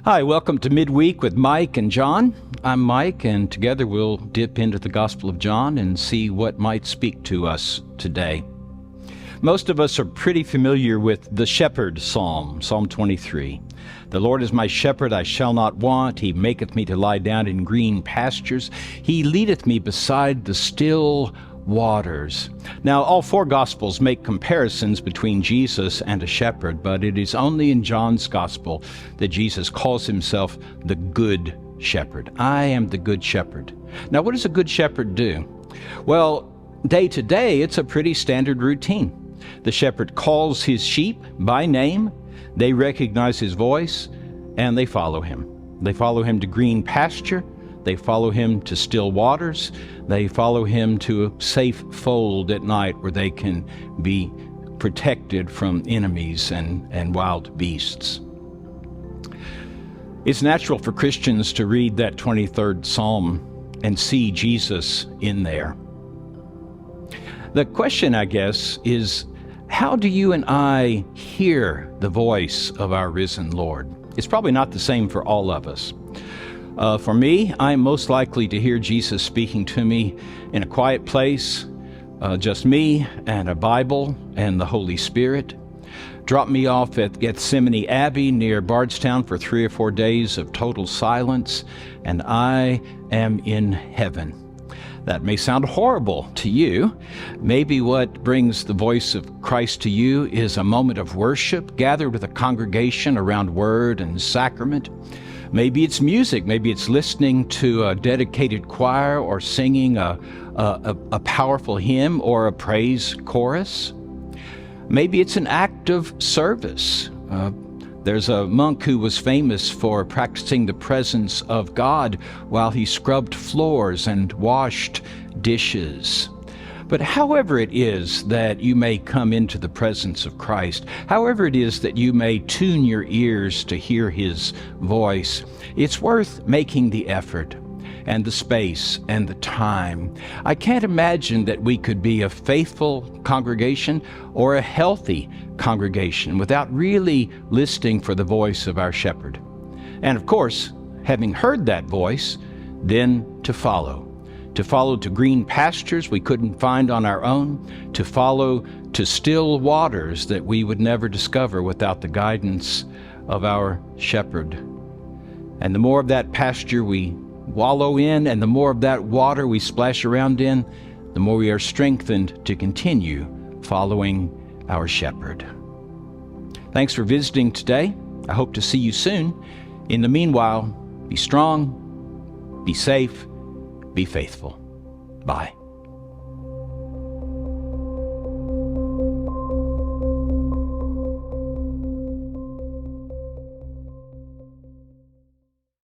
Hi, welcome to Midweek with Mike and John. I'm Mike, and together we'll dip into the Gospel of John and see what might speak to us today. Most of us are pretty familiar with the Shepherd Psalm, Psalm 23. The Lord is my shepherd, I shall not want. He maketh me to lie down in green pastures. He leadeth me beside the still waters. Now, all four Gospels make comparisons between Jesus and a shepherd, but it is only in John's Gospel that Jesus calls himself the Good Shepherd. I am the Good Shepherd. Now, what does a Good Shepherd do? Well, day to day, it's a pretty standard routine. The shepherd calls his sheep by name, they recognize his voice, and they follow him. They follow him to green pasture. They follow him to still waters. They follow him to a safe fold at night where they can be protected from enemies and wild beasts. It's natural for Christians to read that 23rd Psalm and see Jesus in there. The question, I guess, is how do you and I hear the voice of our risen Lord? It's probably not the same for all of us. For me, I'm most likely to hear Jesus speaking to me in a quiet place, just me and a Bible and the Holy Spirit. Drop me off at Gethsemane Abbey near Bardstown for 3 or 4 days of total silence, and I am in heaven. That may sound horrible to you. Maybe what brings the voice of Christ to you is a moment of worship, gathered with a congregation around word and sacrament. Maybe it's music. Maybe it's listening to a dedicated choir or singing a powerful hymn or a praise chorus. Maybe it's an act of service. There's a monk who was famous for practicing the presence of God while he scrubbed floors and washed dishes. But however it is that you may come into the presence of Christ, however it is that you may tune your ears to hear his voice, it's worth making the effort and the space and the time. I can't imagine that we could be a faithful congregation or a healthy congregation without really listening for the voice of our shepherd. And of course, having heard that voice, then to follow to green pastures we couldn't find on our own, to follow to still waters that we would never discover without the guidance of our shepherd. And the more of that pasture we wallow in, and the more of that water we splash around in, the more we are strengthened to continue following our shepherd. Thanks for visiting today. I hope to see you soon. In the meanwhile, be strong, be safe, be faithful. Bye.